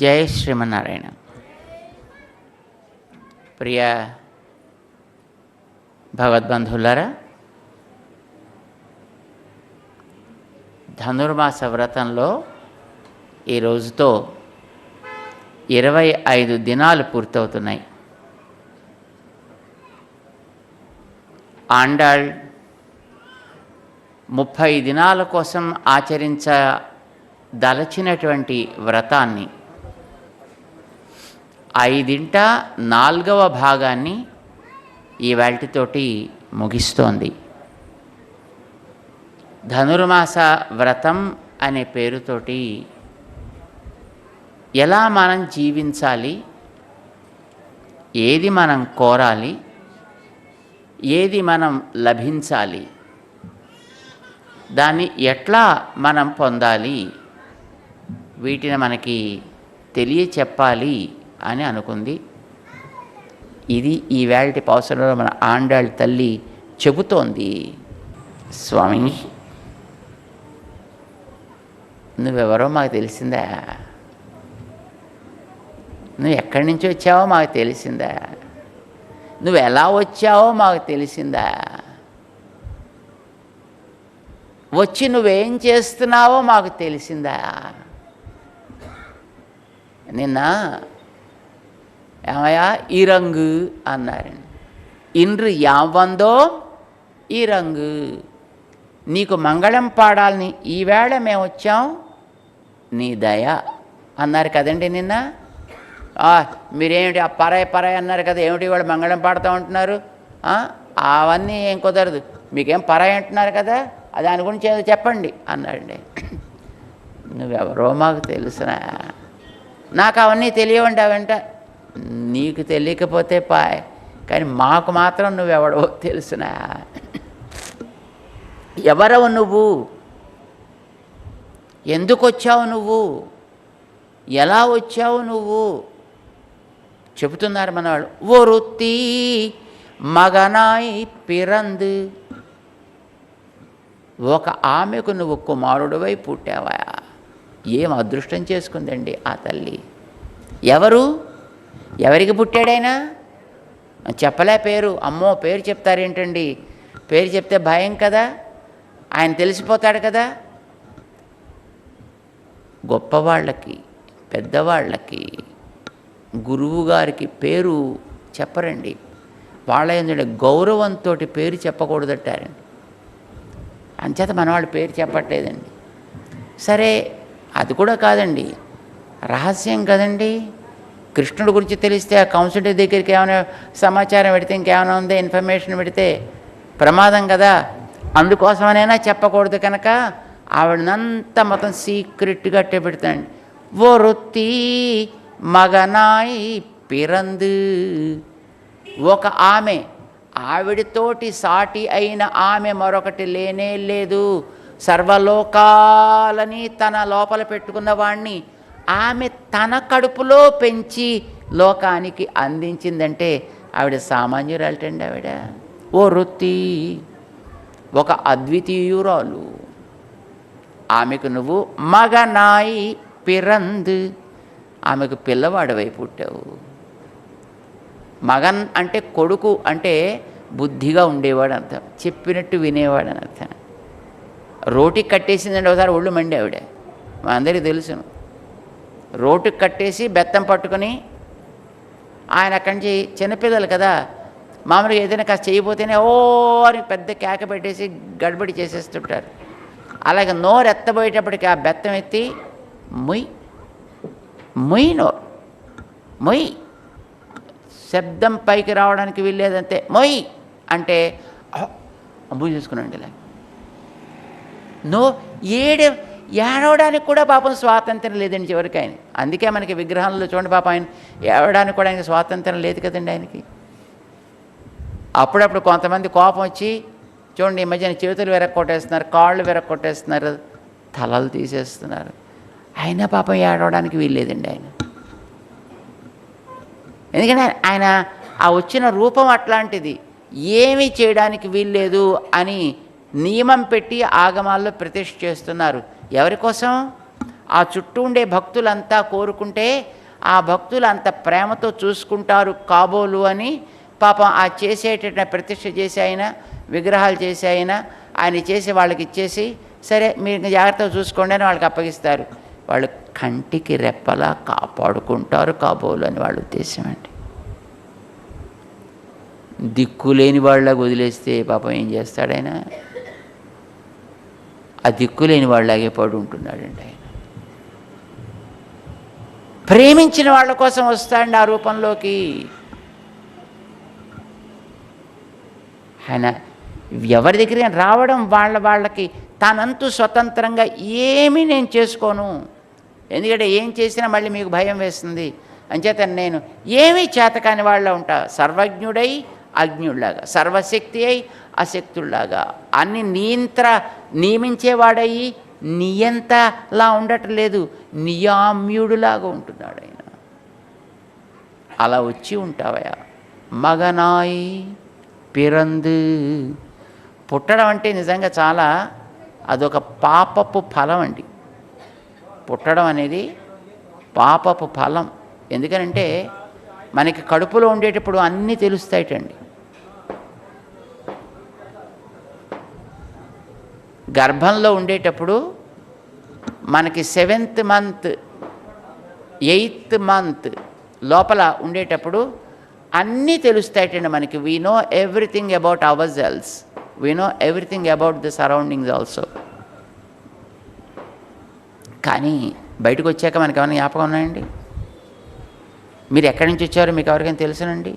జయ శ్రీమన్నారాయణ. ప్రియ భగవద్బంధువులారా, ధనుర్మాస వ్రతంలో ఈ రోజుతో 25 దినాలు పూర్తవుతున్నాయి. ఆండాళ్ 30 దినాల కోసం ఆచరించదలచినటువంటి వ్రతాన్ని 4వ భాగాన్ని ఈవేళతోటి ముగిస్తోంది. ధనుర్మాస వ్రతం అనే పేరుతోటి ఎలా మనం జీవించాలి, ఏది మనం కోరాలి, ఏది మనం లభించాలి, దాన్ని ఎట్లా మనం పొందాలి, వీటిని మనకి తెలియచెప్పాలి అని అనుకుంది. ఇది ఈవేళటి పాసురంలో మన ఆండాళ్ తల్లి చెబుతోంది. స్వామి, నువ్వెవరో మాకు తెలిసిందా? నువ్వు ఎక్కడి నుంచి వచ్చావో మాకు తెలిసిందా? నువ్వు ఎలా వచ్చావో మాకు తెలిసిందా? వచ్చి నువ్వేం చేస్తున్నావో మాకు తెలిసిందా? నిన్న ఏమయ్యా ఇరంగు అన్నారండి. ఇండ్రు యావందో ఇరంగు, నీకు మంగళం పాడాలని ఈవేళ మేము వచ్చాం, నీ దయ అన్నారు కదండి నిన్న. మీరేమిటి ఆ పరాయి అన్నారు కదా, ఏమిటి వాళ్ళు మంగళం పాడుతూ ఉంటున్నారు? అవన్నీ ఏం కుదరదు, మీకేం పరాయి అంటున్నారు కదా, దాని గురించి ఏదో చెప్పండి అన్నాడండి. నువ్వెవరో మాకు తెలుసునా? నాకు అవన్నీ తెలియవండి. అవంట నీకు తెలియకపోతే పాయ్, కానీ మాకు మాత్రం నువ్వెవడో తెలుసునా? ఎవరవు నువ్వు? ఎందుకు వచ్చావు నువ్వు? ఎలా వచ్చావు నువ్వు? చెబుతున్నారు మనవాళ్ళు. ఒరుత్తి మగనాయి పిరందు, ఒక ఆమెకు నువ్వు కుమారుడివై పుట్టావా? ఏం అదృష్టం చేసుకుందండి ఆ తల్లి. ఎవరు? ఎవరికి పుట్టాడైనా? చెప్పలే పేరు. అమ్మో, పేరు చెప్తారేంటండి? పేరు చెప్తే భయం కదా, ఆయన తెలిసిపోతాడు కదా. గొప్పవాళ్ళకి, పెద్దవాళ్ళకి, గురువు గారికి పేరు చెప్పరండి. వాళ్ళ ఏంటంటే గౌరవంతో పేరు చెప్పకూడదట్టారండి. అంచేత మనవాళ్ళు పేరు చెప్పట్లేదండి. సరే, అది కూడా కాదండి, రహస్యం కదండి. కృష్ణుడి గురించి తెలిస్తే ఆ కంసుడి దగ్గరికి ఏమైనా సమాచారం పెడితే, ఇంకేమైనా ఉందే ఇన్ఫర్మేషన్ పెడితే ప్రమాదం కదా. అందుకోసమనైనా చెప్పకూడదు కనుక ఆవిడనంతా మొత్తం సీక్రెట్గా అట్టే పెడతాండి. ఒరుత్తి మగనాయి పిరందు, ఒక ఆమె, ఆవిడతోటి సాటి అయిన ఆమె మరొకటి లేనే లేదు. సర్వలోకాలని తన లోపల పెట్టుకున్న వాణ్ణి ఆమె తన కడుపులో పెంచి లోకానికి అందించిందంటే ఆవిడ సామాన్యురాలటండి. ఆవిడ ఓ వృత్తి, ఒక అద్వితీయురాలు. ఆమెకు నువ్వు మగనాయి పిరందు, ఆమెకు పిల్లవాడివై పుట్టావు. మగన్ అంటే కొడుకు, అంటే బుద్ధిగా ఉండేవాడు అర్థం, చెప్పినట్టు వినేవాడు అని అర్థం. రోటికి కట్టేసిందండి ఒకసారి ఒళ్ళు మండి ఆవిడ, మా అందరికీ తెలుసును. రోటికి కట్టేసి బెత్తం పట్టుకొని ఆయన అక్కడి నుంచి, చిన్నపిల్లలు కదా, మామూలుగా ఏదైనా కాస్త చేయబోతేనే ఓ అని పెద్ద కేక పెట్టేసి గడబడి చేసేస్తుంటారు. అలాగే నోరు ఎత్తబోయేటప్పటికి ఆ బెత్తం ఎత్తి మొయ్ మొయ్, నోరు మొయ్, శబ్దం పైకి రావడానికి వీల్లేదంతే. మొయ్ అంటే అబ్బు చూసుకున్నాండి. ఇలా ఏడవడానికి కూడా పాపం స్వాతంత్రం లేదండి చివరికి ఆయన. అందుకే మనకి విగ్రహాలలో చూడండి పాపం, ఆయన ఏడవడానికి కూడా ఆయనకి స్వాతంత్రం లేదు కదండి ఆయనకి. అప్పుడప్పుడు కొంతమంది కోపం వచ్చి చూడండి, ఈ మధ్యన చేతులు విరక్కొట్టేస్తున్నారు, కాళ్ళు విరక్కొట్టేస్తున్నారు, తలలు తీసేస్తున్నారు. అయినా పాపం ఏడవడానికి వీల్లేదండి ఆయన. ఎందుకంటే ఆయన ఆ వచ్చిన రూపం అట్లాంటిది, ఏమీ చేయడానికి వీల్లేదు అని నియమం పెట్టి ఆగమాల్లో ప్రతిష్ఠ చేస్తున్నారు. ఎవరి కోసం? ఆ చుట్టూ ఉండే భక్తులంతా కోరుకుంటే ఆ భక్తులు అంత ప్రేమతో చూసుకుంటారు కాబోలు అని పాపం ఆ చేసేట ప్రతిష్ఠ చేసి ఆయన విగ్రహాలు చేసి ఆయన చేసి వాళ్ళకి ఇచ్చేసి సరే మీరు జాగ్రత్తగా చూసుకోండి అని వాళ్ళకి అప్పగిస్తారు. వాళ్ళు కంటికి రెప్పలా కాపాడుకుంటారు కాబోలు అని వాళ్ళ ఉద్దేశం అండి. దిక్కులేని వాళ్ళకి వదిలేస్తే పాపం ఏం చేస్తాడైనా? ఆ దిక్కులేని వాళ్ళలాగే పడి ఉంటున్నాడండి ఆయన. ప్రేమించిన వాళ్ళ కోసం వస్తాడండి ఆ రూపంలోకి. ఆయన ఎవరి దగ్గర రావడం వాళ్ళకి తానంతూ స్వతంత్రంగా ఏమీ నేను చేసుకోను, ఎందుకంటే ఏం చేసినా మళ్ళీ మీకు భయం వేస్తుంది అంచేత నేను ఏమీ చేతకాని వాళ్ళ ఉంటా. సర్వజ్ఞుడై అజ్ఞుడిలాగా, సర్వశక్తి అయి అశక్తుల్లాగా, అన్ని నియమించేవాడయి నియంతలా ఉండటం లేదు, నియామ్యుడులాగా ఉంటున్నాడు ఆయన. అలా వచ్చి ఉంటావయా మగనాయి పిరందు. పుట్టడం అంటే నిజంగా చాలా అదొక పాపపు ఫలం అండి. పుట్టడం అనేది పాపపు ఫలం. ఎందుకనంటే మనకి కడుపులో ఉండేటప్పుడు అన్నీ తెలుస్తాయిటండి. గర్భంలో ఉండేటప్పుడు మనకి 7th మంత్ 8th మంత్ లోపల ఉండేటప్పుడు అన్నీ తెలుస్తాయిటండి మనకి. We know everything about our cells, we know everything about the surroundings also. కానీ బయటకు వచ్చాక మనకి ఏమైనా జ్ఞాపకం ఉన్నాయండి? మీరు ఎక్కడి నుంచి వచ్చారో మీకు ఎవరికైనా తెలుసునండి?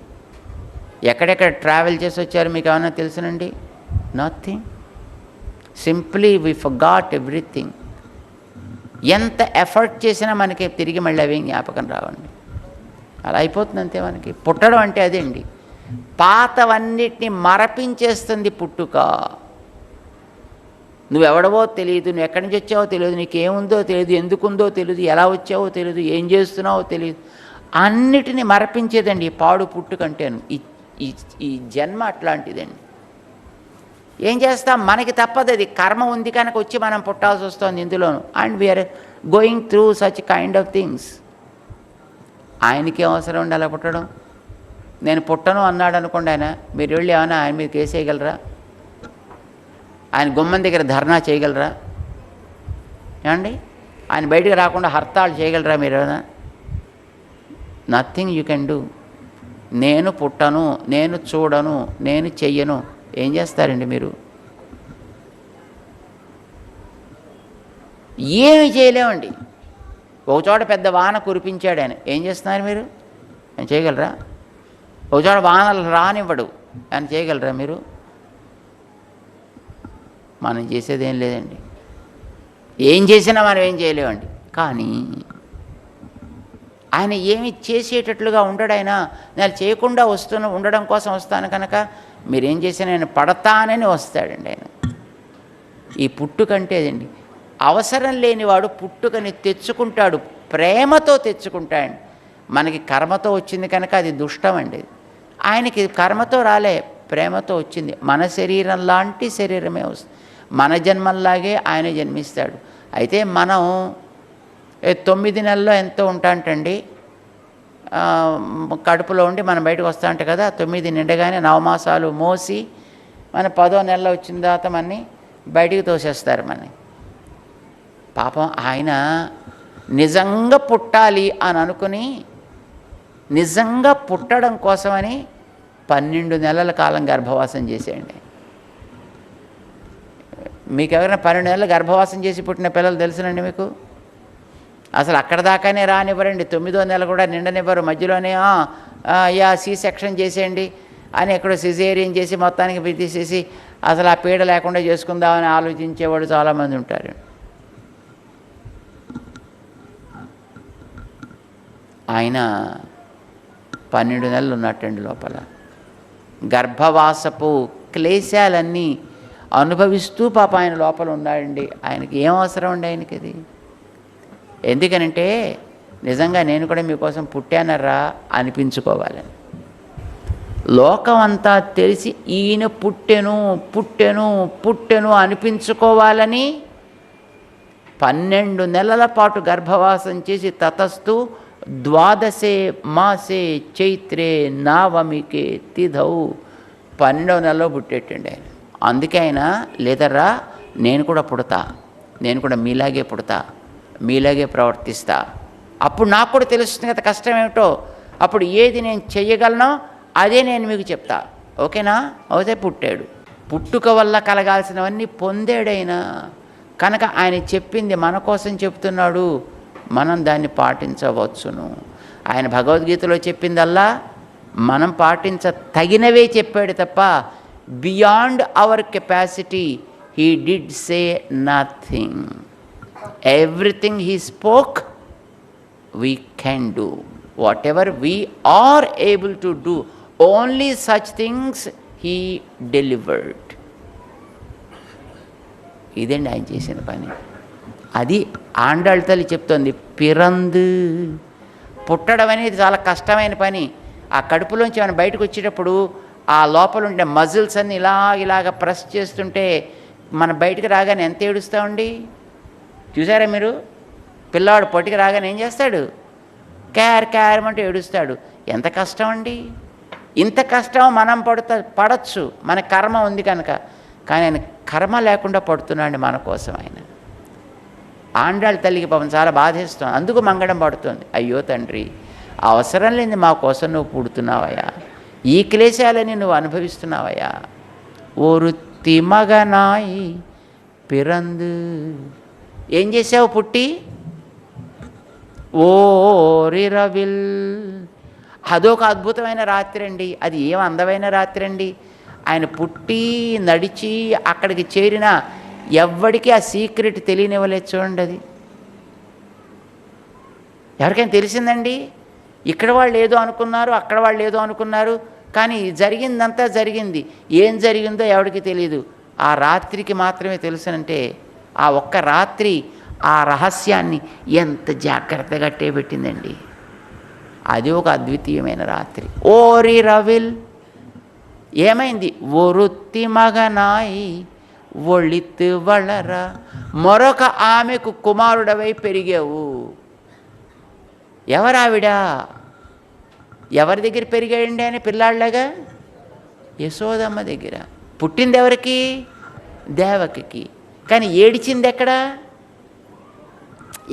ఎక్కడెక్కడ ట్రావెల్ చేసి వచ్చారో మీకు ఏమైనా తెలుసునండి? Nothing. Simply we forgot everything. ఎంత ఎఫర్ట్ చేసినా మనకి తిరిగి మళ్ళీ అవి జ్ఞాపకం రావండి. అలా అయిపోతుంది అంతే మనకి. పుట్టడం అంటే అదే అండి. పాతవన్నిటిని మరపించేస్తుంది పుట్టుక. నువ్వెవడవో తెలియదు, నువ్వు ఎక్కడి నుంచి వచ్చావో తెలియదు, నీకేముందో తెలియదు, ఎందుకుందో తెలియదు, ఎలా వచ్చావో తెలియదు, ఏం చేస్తున్నావో తెలియదు, అన్నిటినీ మరపించేదండి ఈ పాడు పుట్టుకంటేను. ఈ జన్మ అట్లాంటిదండి. ఏం చేస్తాం? మనకి తప్పదు, అది కర్మ ఉంది కనుక వచ్చి మనం పుట్టాల్సి వస్తుంది ఇందులోను. And we're going through such kind of things. ఆయనకి అవసరం ఉండి అలా పుట్టడం. నేను పుట్టను అన్నాడు అనుకోండి ఆయన, మీరు వెళ్ళి ఏమైనా ఆయన మీద కేసు వేయగలరా? ఆయన గుమ్మం దగ్గర ధర్నా చేయగలరా? ఏమండి? ఆయన బయటికి రాకుండా హర్తాళు చేయగలరా మీరు ఏమైనా? Nothing you can do. నేను పుట్టను, నేను చూడను, నేను చెయ్యను. ఏం చేస్తారండి మీరు? ఏమి చేయలేమండి. ఒకచోట పెద్ద వాన కురిపించాడు ఆయన, ఏం చేస్తున్నారు మీరు? ఆయన చేయగలరా? ఒకచోట వానలు రానివ్వడు, ఆయన చేయగలరా మీరు? మనం చేసేది ఏం లేదండి. ఏం చేసినా మనం ఏం చేయలేమండి. కానీ ఆయన ఏమి చేసేటట్లుగా ఉండడు. ఆయన నేను చేయకుండా ఉండడం కోసం వస్తాను కనుక మీరేం చేసినా నేను పడతానని వస్తాడండి ఆయన. ఈ పుట్టుకంటే అదండి. అవసరం లేనివాడు పుట్టుకని తెచ్చుకుంటాడు, ప్రేమతో తెచ్చుకుంటాడు. మనకి కర్మతో వచ్చింది కనుక అది దుష్టం అండి. ఆయనకి కర్మతో రాలే, ప్రేమతో వచ్చింది. మన శరీరం లాంటి శరీరమే వస్తుంది, మన జన్మల్లాగే ఆయన జన్మిస్తాడు. అయితే మనం 9 నెలల్లో ఎంతో ఉంటాంటండి కడుపులో ఉండి మనం బయటకు వస్తా అంటే కదా. 9 నిండగానే 9 మాసాలు మోసి మన 10వ నెలలో వచ్చిన తర్వాత మనని బయటికి తోసేస్తారు మనని. పాపం ఆయన నిజంగా పుట్టాలి అని అనుకుని నిజంగా పుట్టడం కోసమని 12 నెలల కాలం గర్భవాసం చేసేయండి. మీకు ఎవరైనా 12 నెలలు గర్భవాసం చేసి పుట్టిన పిల్లలు తెలుసునండి మీకు? అసలు అక్కడ దాకానే రానివ్వరండి, 9వ నెల కూడా నిండనివ్వరు. మధ్యలోనే సి సెక్షన్ చేసేయండి అని ఎక్కడో సిజేరియన్ చేసి మొత్తానికి తీసేసి అసలు ఆ పీడ లేకుండా చేసుకుందామని ఆలోచించేవాడు చాలామంది ఉంటారు. ఆయన 12 నెలలు ఉన్నట్టండి లోపల. గర్భవాసపు క్లేశాలన్నీ అనుభవిస్తూ పాప ఆయన లోపల ఉన్నాడండి. ఆయనకి ఏం అవసరం అండి ఆయనకి అది? ఎందుకనంటే నిజంగా నేను కూడా మీకోసం పుట్టానరా అనిపించుకోవాలని. లోకం అంతా తెలిసి ఈయన పుట్టెను పుట్టెను పుట్టెను అనిపించుకోవాలని 12 నెలల పాటు గర్భవాసం చేసి తతస్థు ద్వాదశే మాసే చైత్రే నవమికే తిథౌ 12వ నెలలో పుట్టేటండి ఆయన. అందుకే ఆయన లేదర్రా నేను కూడా పుడతా, నేను కూడా మీలాగే పుడతా, మీలాగే ప్రవర్తిస్తా, అప్పుడు నాకు కూడా తెలుస్తుంది కదా కష్టం ఏమిటో, అప్పుడు ఏది నేను చెయ్యగలనో అదే నేను మీకు చెప్తా, ఓకేనా? అయితే పుట్టాడు. పుట్టుక వల్ల కలగాల్సినవన్నీ పొందాడైనా కనుక ఆయన చెప్పింది మన కోసం చెప్తున్నాడు, మనం దాన్ని పాటించవచ్చును. ఆయన భగవద్గీతలో చెప్పిందల్లా మనం పాటించ తగినవే చెప్పాడు తప్ప beyond our capacity he did say nothing. Everything he spoke we can do. Whatever we are able to do, only such things he delivered. ఇదండి ఆయన చేసిన పని. అది ఆండాళ్ళ తల్లి చెప్తోంది. పిరందు, పుట్టడం అనేది చాలా కష్టమైన పని. ఆ కడుపులోంచి మనం బయటకు వచ్చేటప్పుడు ఆ లోపల ఉండే మజిల్స్ అన్ని ఇలాగ ప్రెస్ చేస్తుంటే మనం బయటకు రాగానే ఎంత ఏడుస్తామండి. చూసారా మీరు? పిల్లవాడు పొట్టికి రాగానే ఏం చేస్తాడు? క్యారమంటే ఏడుస్తాడు. ఎంత కష్టం అండి. ఇంత కష్టం మనం పడచ్చు, మన కర్మ ఉంది కనుక. కానీ ఆయన కర్మ లేకుండా పడుతున్నాడు మన కోసం. ఆయన ఆండాళ్ళ తల్లికి పాపం చాలా బాధేస్తుంది, అందుకు మంగళం పడుతుంది. అయ్యో తండ్రి, అవసరం లేని మా కోసం నువ్వు పుడుతున్నావయ్యా, ఈ క్లేశాలని నువ్వు అనుభవిస్తున్నావయ్యా. ఒరుత్తి మగనాయి పిరందు, ఏం చేసావు పుట్టి? ఓరిరవిల్, అదొక అద్భుతమైన రాత్రి అండి. అది ఏం అందమైన రాత్రి అండి. ఆయన పుట్టి నడిచి అక్కడికి చేరిన ఎవ్వడికి ఆ సీక్రెట్ తెలియనివ్వలేదు. చూడండి, అది ఎవరికైనా తెలిసిందండి? ఇక్కడ వాళ్ళు ఏదో అనుకున్నారు, అక్కడ వాళ్ళు ఏదో అనుకున్నారు, కానీ జరిగిందంతా జరిగింది. ఏం జరిగిందో ఎవరికి తెలియదు. ఆ రాత్రికి మాత్రమే తెలుసునంటే ఆ ఒక్క రాత్రి ఆ రహస్యాన్ని ఎంత జాగ్రత్తగా పెట్టిందండి. అది ఒక అద్వితీయమైన రాత్రి. ఓరి రవిల్, ఏమైంది? ఒరుత్తి మగనాయి ఒళిత్ వళర, మరొక ఆమెకు కుమారుడవై పెరిగావు. ఎవరావిడ? ఎవరి దగ్గర పెరిగాడండి ఆయన పిల్లాళ్ళగా? యశోదమ్మ దగ్గర. పుట్టింది ఎవరికి? దేవకికి. కానీ ఏడిచింది ఎక్కడ?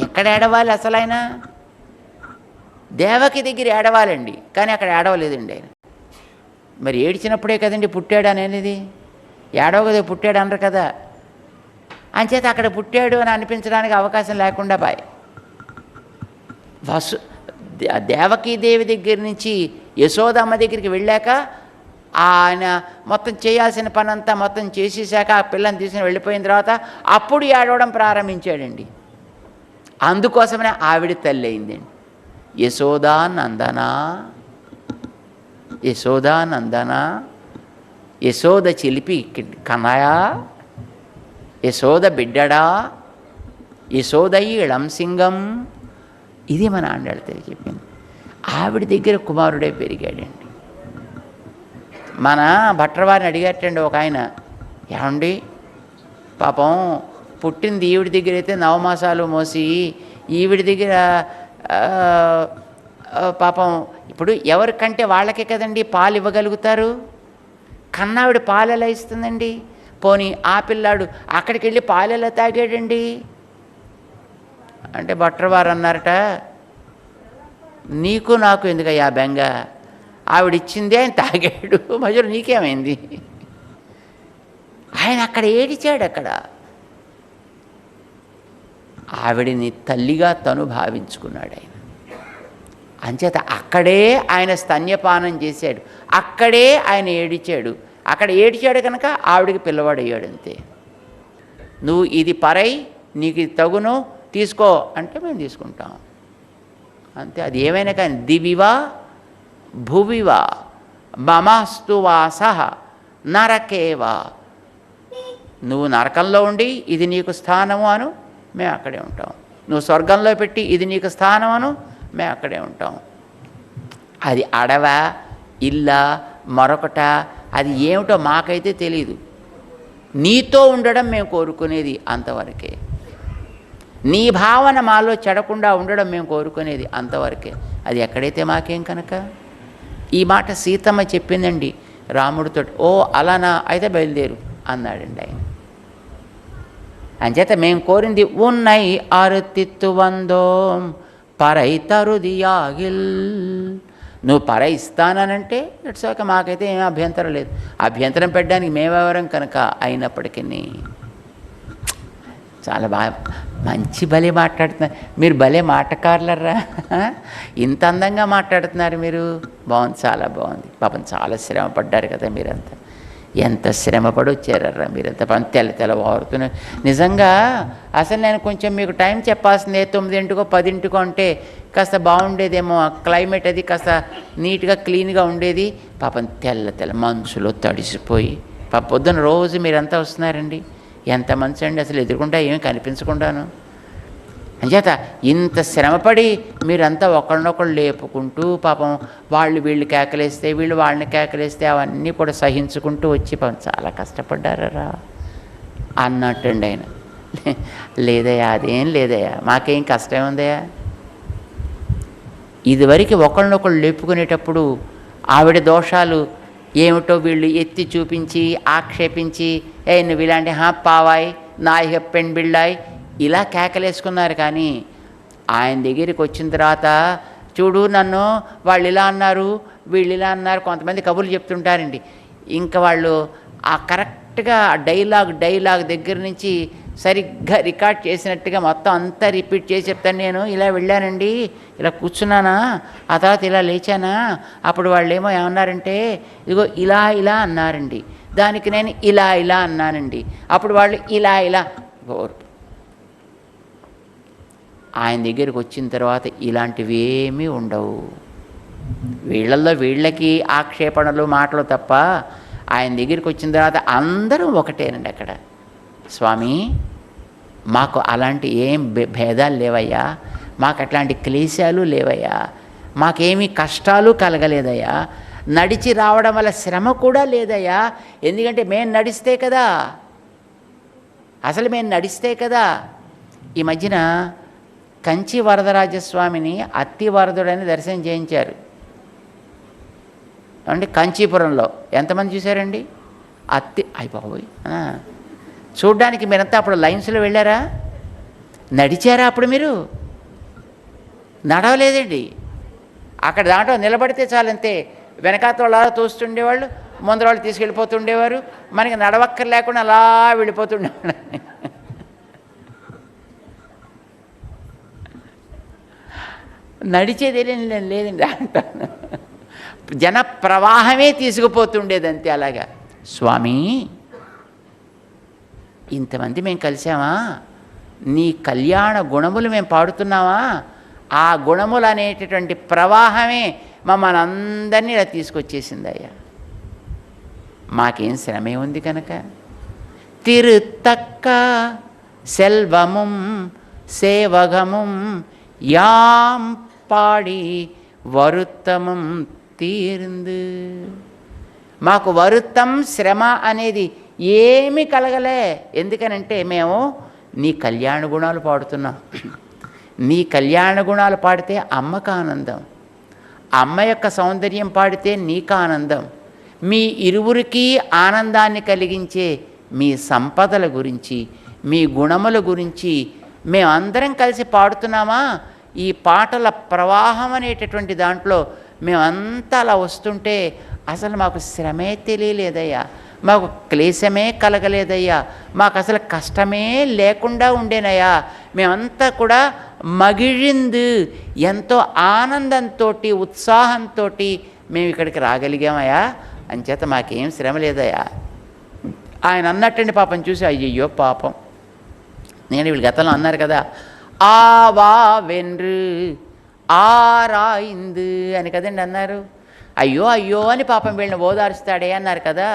ఎక్కడ ఏడవాలి అసలు? ఆయన దేవకి దగ్గర ఏడవాలండి, కానీ అక్కడ ఏడవలేదండి ఆయన. మరి ఏడ్చినప్పుడే కదండి పుట్టాడు అనేది. ఏడవగదే పుట్టాడు అనరు కదా. అంచేత అక్కడ పుట్టాడు అని అనిపించడానికి అవకాశం లేకుండా బాయ్. దేవకీదేవి దగ్గర నుంచి యశోదమ్మ దగ్గరికి వెళ్ళాక ఆయన మొత్తం చేయాల్సిన పని అంతా మొత్తం చేసేసాక ఆ పిల్లని తీసుకుని వెళ్ళిపోయిన తర్వాత అప్పుడు ఏడవడం ప్రారంభించాడండి. అందుకోసమనే ఆవిడ తల్లి అయిందండి. యశోదానందన, యశోదానందన, యశోద చిలిపి కన్నయా, యశోద బిడ్డడా, యశోదయి ఇళం సింగం. ఇది మన ఆండాళ్ళ తల్లి చెప్పింది. ఆవిడ దగ్గర కుమారుడే పెరిగాడండి. మన భట్రవారిని అడిగేటండి ఒక ఆయన, ఏమండి పాపం పుట్టింది ఈవిడి దగ్గర అయితే 9 మాసాలు మోసి, ఈవిడి దగ్గర పాపం ఇప్పుడు ఎవరికంటే వాళ్ళకే కదండి పాలు ఇవ్వగలుగుతారు. కన్నావిడ పాలు ఎలా ఇస్తుందండి? పోనీ ఆ పిల్లాడు అక్కడికి వెళ్ళి పాలు ఎలా తాగాడండి అంటే భట్రవారు అన్నారట, నీకు నాకు ఎందుకయ్యా బెంగ, ఆవిడిచ్చిందే ఆయన తాగాడు, మధ్యలో నీకేమైంది? ఆయన అక్కడ ఏడిచాడు. అక్కడ ఆవిడిని తల్లిగా తను భావించుకున్నాడు ఆయన. అంచేత అక్కడే ఆయన స్తన్యపానం చేశాడు, అక్కడే ఆయన ఏడిచాడు. అక్కడ ఏడిచాడు కనుక ఆవిడికి పిల్లవాడయ్యాడు. అంతే. నువ్వు ఇది పరై, నీకు ఇది తగును, తీసుకో అంటే మేము తీసుకుంటాం అంతే. అది ఏమైనా కానీ దివివా భువివా మమాస్తు వాస నరకేవా, నువ్వు నరకంలో ఉండి ఇది నీకు స్థానము అను, మేము అక్కడే ఉంటాం. నువ్వు స్వర్గంలో పెట్టి ఇది నీకు స్థానం అను, మేము అక్కడే ఉంటాం. అది అడవా, ఇల్లా, మరొకట, అది ఏమిటో మాకైతే తెలీదు. నీతో ఉండడం మేము కోరుకునేది అంతవరకే. నీ భావన మాలో చెడకుండా ఉండడం మేము కోరుకునేది అంతవరకే. అది ఎక్కడైతే మాకేం కనుక. ఈ మాట సీతమ్మ చెప్పిందండి రాముడితో. ఓ అలానా, అయితే బయలుదేరు అన్నాడండి ఆయన. అంచేత మేము కోరింది ఉన్నై అరుతిత్తు వందోం పరై తరుదియాగిల్. నువ్వు పర ఇస్తానంటే ఇట్స్ ఓకే, మాకైతే ఏమీ అభ్యంతరం లేదు. అభ్యంతరం పెట్టడానికి మేమెవరం కనుక. అయినప్పటికీ చాలా బాగా మంచి భలే మాట్లాడుతున్నారు మీరు. భలే మాటకారులరా, ఇంత అందంగా మాట్లాడుతున్నారు మీరు. బాగుంది, చాలా బాగుంది. పాపం చాలా శ్రమ పడ్డారు కదా మీరంతా. ఎంత శ్రమపడి వచ్చారరా మీరంతా. పాపం తెల్లవారుతున్నారు నిజంగా. అసలు నేను కొంచెం మీకు టైం చెప్పాల్సిందే, 9 10 అంటే కాస్త బాగుండేదేమో. క్లైమేట్ అది కాస్త నీట్గా క్లీన్గా ఉండేది. పాపం తెల్ల మంచులో తడిసిపోయి పొద్దున రోజు మీరంతా వస్తున్నారండి. ఎంత మంచి అండి, అసలు ఎదురుకుంటా ఏమీ కనిపించకుండాను. అంచేత ఇంత శ్రమపడి మీరంతా ఒకళ్ళనొకళ్ళు లేపుకుంటూ, పాపం వాళ్ళు వీళ్ళు కేకలేస్తే వీళ్ళు వాళ్ళని కేకలేస్తే అవన్నీ కూడా సహించుకుంటూ వచ్చి పాపం చాలా కష్టపడ్డారా అన్నట్టండి ఆయన. లేదయ్యా, అదేం లేదయ్యా, మాకేం కష్టం ఉందయ్యా. ఇదివరకు ఒకళ్ళనొకళ్ళు లేపుకునేటప్పుడు ఆవిడ దోషాలు ఏమిటో వీళ్ళు ఎత్తి చూపించి ఆక్షేపించి, నువ్వు ఇలాంటి పావాయ్ నాయ పెన్ బిళ్ళాయ్ ఇలా కేకలేసుకున్నారు. కానీ ఆయన దగ్గరికి వచ్చిన తర్వాత చూడు నన్ను వాళ్ళు ఇలా అన్నారు వీళ్ళు ఇలా అన్నారు, కొంతమంది కబుర్లు చెప్తుంటారండి. ఇంకా వాళ్ళు ఆ కరెక్ట్గా డైలాగ్ దగ్గర నుంచి సరిగ్గా రికార్డ్ చేసినట్టుగా మొత్తం అంతా రిపీట్ చేసి చెప్తాను. నేను ఇలా వెళ్ళానండి, ఇలా కూర్చున్నానా, ఆ తర్వాత ఇలా లేచానా, అప్పుడు వాళ్ళు ఏమన్నారంటే ఇదిగో ఇలా అన్నారండి, దానికి నేను ఇలా అన్నానండి, అప్పుడు వాళ్ళు ఇలా. ఆయన దగ్గరికి వచ్చిన తర్వాత ఇలాంటివి ఏమీ ఉండవు. వీళ్ళల్లో వీళ్ళకి ఆక్షేపణలు మాటలు తప్ప ఆయన దగ్గరికి వచ్చిన తర్వాత అందరూ ఒకటేనండి. అక్కడ స్వామి మాకు అలాంటి ఏం భేదాలు లేవయ్యా, మాకు అట్లాంటి క్లేశాలు లేవయ్యా, మాకేమీ కష్టాలు కలగలేదయ్యా, నడిచి రావడం వల్ల శ్రమ కూడా లేదయ్యా. ఎందుకంటే మేము నడిస్తే కదా. ఈ మధ్యన కంచి వరదరాజస్వామిని అత్తి వరదుడని దర్శనం చేయించారు అంటే కంచీపురంలో. ఎంతమంది చూశారండి అత్తి? అయిపోయి చూడ్డానికి మీరంతా అప్పుడు లైన్స్లో వెళ్ళారా? నడిచారా? అప్పుడు మీరు నడవలేదండి. అక్కడ దాంట్లో నిలబడితే చాలంతే, వెనకాత వాళ్ళు అలా తోస్తుండేవాళ్ళు, ముందర వాళ్ళు తీసుకెళ్ళిపోతుండేవారు, మనకి నడవక్కర్ లేకుండా అలా వెళ్ళిపోతుండేవాళ్ళు. నడిచేది లేదండి అంటాను. జన ప్రవాహమే తీసుకుపోతుండేదంతే. అలాగా స్వామి ఇంతమంది మేము కలిసామా, నీ కళ్యాణ గుణములు మేము పాడుతున్నామా, ఆ గుణములు అనేటటువంటి ప్రవాహమే మమ్మల్ని అందరినీ ఇలా తీసుకొచ్చేసింది అయ్యా. మాకేం శ్రమే ఉంది కనుక. తిరుతక్క సెల్వముం సేవగముం యాం పాడి వరుత్తమం తీరింది. మాకు వరుత్తం శ్రమ అనేది ఏమీ కలగలే. ఎందుకనంటే మేము నీ కళ్యాణ గుణాలు పాడుతున్నాం. నీ కళ్యాణ గుణాలు పాడితే అమ్మకు ఆనందం, అమ్మ యొక్క సౌందర్యం పాడితే నీకు ఆనందం. మీ ఇరువురికి ఆనందాన్ని కలిగించే మీ సంపదల గురించి, మీ గుణముల గురించి మేమందరం కలిసి పాడుతున్నామా. ఈ పాటల ప్రవాహం అనేటటువంటి దాంట్లో మేమంతా అలా వస్తుంటే అసలు మాకు శ్రమే తెలియలేదయ్యా, మాకు క్లేశమే కలగలేదయ్యా, మాకు అసలు కష్టమే లేకుండా ఉండేనయ్యా. మేమంతా కూడా మగిழிంది ఎంతో ఆనందంతో ఉత్సాహంతో మేము ఇక్కడికి రాగలిగామయ్యా. అంచేత మాకేం శ్రమ లేదయ్యా. ఆయన అన్నట్టండి పాపం చూసి, అయ్యయ్యో పాపం. నేను వీళ్ళు గతంలో అన్నారు కదా, ఆవా వెన్రు ఆరాయింది అని కదండి అన్నారు. అయ్యో అని పాపం వీళ్ళని ఓదారుస్తాడే అన్నారు కదా.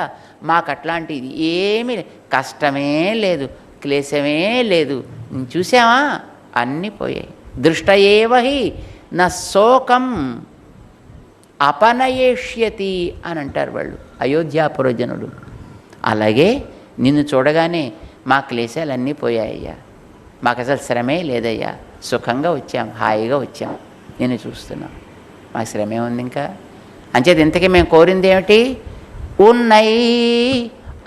మాకు అట్లాంటిది ఏమీ కష్టమే లేదు, క్లేశమే లేదు. చూసామా, అన్నీ పోయాయి. దృష్టయేవహి నా శోకం అపనయేష్యతి అని అంటారు వాళ్ళు అయోధ్యాపురజనుడు. అలాగే నిన్ను చూడగానే మా క్లేశాలన్నీ పోయాయ్యా. మాకు అసలు శ్రమే లేదయ్యా, సుఖంగా వచ్చాం, హాయిగా వచ్చాం, నేను చూస్తున్నాం, మాకు శ్రమే ఉంది ఇంకా. అంచేది ఇంతకీ మేము కోరింది ఏమిటి? ఉన్నై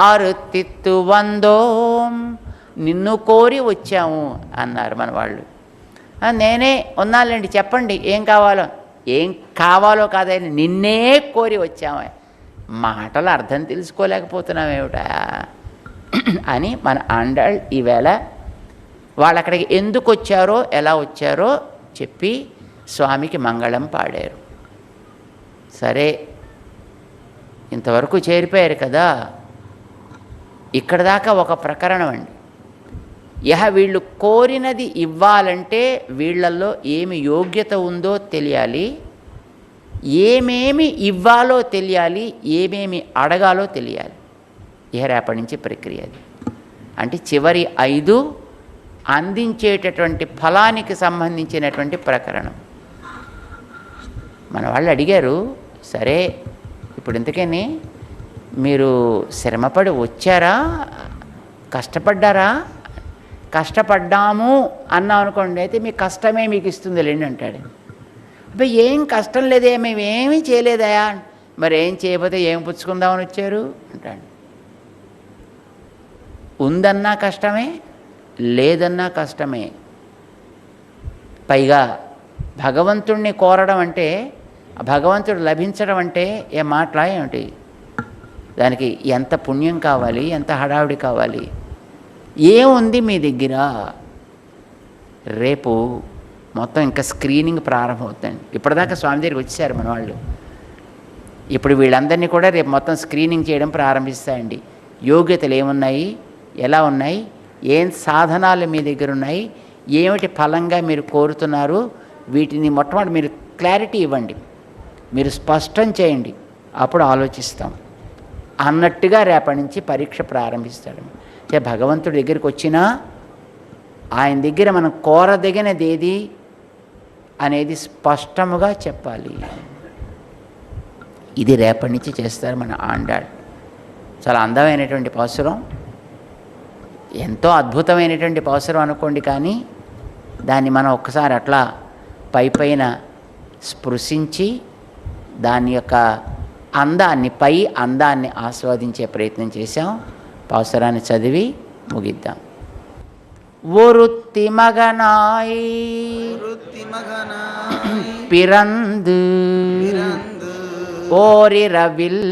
అరుతిత్తు వందోం, నిన్ను కోరి వచ్చాము అన్నారు మన వాళ్ళు. నేనే ఉన్నాలండి, చెప్పండి ఏం కావాలో. ఏం కావాలో కాదని నిన్నే కోరి వచ్చాము. మాటలు అర్థం తెలుసుకోలేకపోతున్నామేమిటా అని మన ఆండాళ్ ఈవేళ వాళ్ళు అక్కడికి ఎందుకు వచ్చారో ఎలా వచ్చారో చెప్పి స్వామికి మంగళం పాడారు. సరే, ఇంతవరకు చేరిపోయారు కదా. ఇక్కడ దాకా ఒక ప్రకరణం అండి. వీళ్ళు కోరినది ఇవ్వాలంటే వీళ్ళల్లో ఏమి యోగ్యత ఉందో తెలియాలి, ఏమేమి ఇవ్వాలో తెలియాలి, ఏమేమి అడగాలో తెలియాలి. రేపటి నుంచి ప్రక్రియ అది. అంటే చివరి 5 అందించేటటువంటి ఫలానికి సంబంధించినటువంటి ప్రకరణం. మన వాళ్ళు అడిగారు, సరే ఇప్పుడు ఇంతకని మీరు శ్రమపడి వచ్చారా, కష్టపడ్డారా? కష్టపడ్డాము అన్నాం అనుకోండి, అయితే మీ కష్టమే మీకు ఇస్తుంది లేండి అంటాడు. అబ్బాయి ఏం కష్టం లేదే, మేమేమీ చేయలేదయా. మరి ఏం చేయకపోతే ఏం పుచ్చుకుందామని వచ్చారు అంటాడు. ఉందన్నా కష్టమే, లేదన్నా కష్టమే. పైగా భగవంతుణ్ణి కోరడం అంటే, భగవంతుడు లభించడం అంటే ఏ మాటలా ఏమిటి? దానికి ఎంత పుణ్యం కావాలి, ఎంత హడావిడి కావాలి. ఏముంది మీ దగ్గర? రేపు మొత్తం ఇంకా స్క్రీనింగ్ ప్రారంభమవుతుంది. ఇప్పటిదాకా స్వామి దగ్గరికి వచ్చారు మన వాళ్ళు. ఇప్పుడు వీళ్ళందరినీ కూడా రేపు మొత్తం స్క్రీనింగ్ చేయడం ప్రారంభిస్తాయండి. యోగ్యతలు ఏమున్నాయి, ఎలా ఉన్నాయి, ఏం సాధనాలు మీ దగ్గర ఉన్నాయి, ఏమిటి ఫలంగా మీరు కోరుతున్నారు, వీటిని మొట్టమొదటి మీరు క్లారిటీ ఇవ్వండి, మీరు స్పష్టం చేయండి, అప్పుడు ఆలోచిస్తాం అన్నట్టుగా రేపటి నుంచి పరీక్ష ప్రారంభిస్తాడు. భగవంతుడి దగ్గరికి వచ్చినా ఆయన దగ్గర మనం కోరదగినది ఏది అనేది స్పష్టముగా చెప్పాలి. ఇది రేపటి నుంచి చేస్తారు మన ఆండాళ్. చాలా అందమైనటువంటి పాసురం, ఎంతో అద్భుతమైనటువంటి పాసురం అనుకోండి. కానీ దాన్ని మనం ఒక్కసారి అట్లా పైన స్పృశించి దాని యొక్క అందాన్ని, పై అందాన్ని ఆస్వాదించే ప్రయత్నం చేశాం. పాసురాన్ని చదివి ముగిద్దాం. ఒరుత్తి మగనాయ్ పిరందు ఓరిరవిల్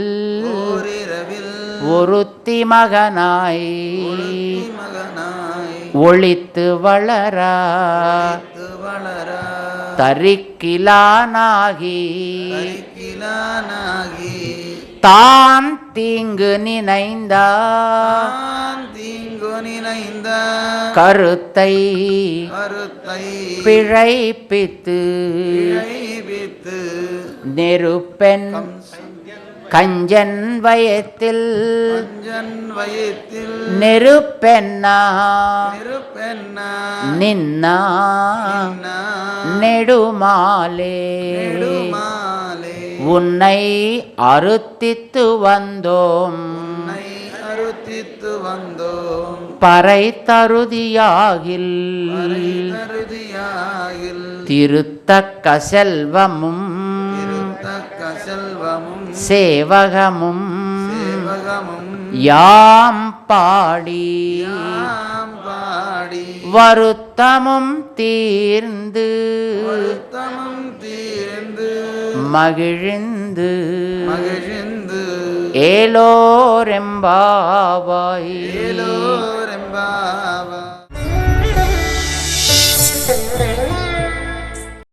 ஒருத்தி மகனாய் ஒளித்து வளரா தரிக்கிலானாகி தான் தீங்கு நினைந்த கருத்தை பிழைப்பித்து நெருப்பெண் கஞ்சன் வயத்தில் நெருப்பென்னா நின்னா நெடுமாலே உன்னை அறுத்தித்து வந்தோம் பறை தருதியாகில் திருத்தக்க செல்வமும் சேவகமும் யாம் பாடி வருத்தமும் தீர்ந்து மகிழ்ந்து ஏலோரெம்பாவாய்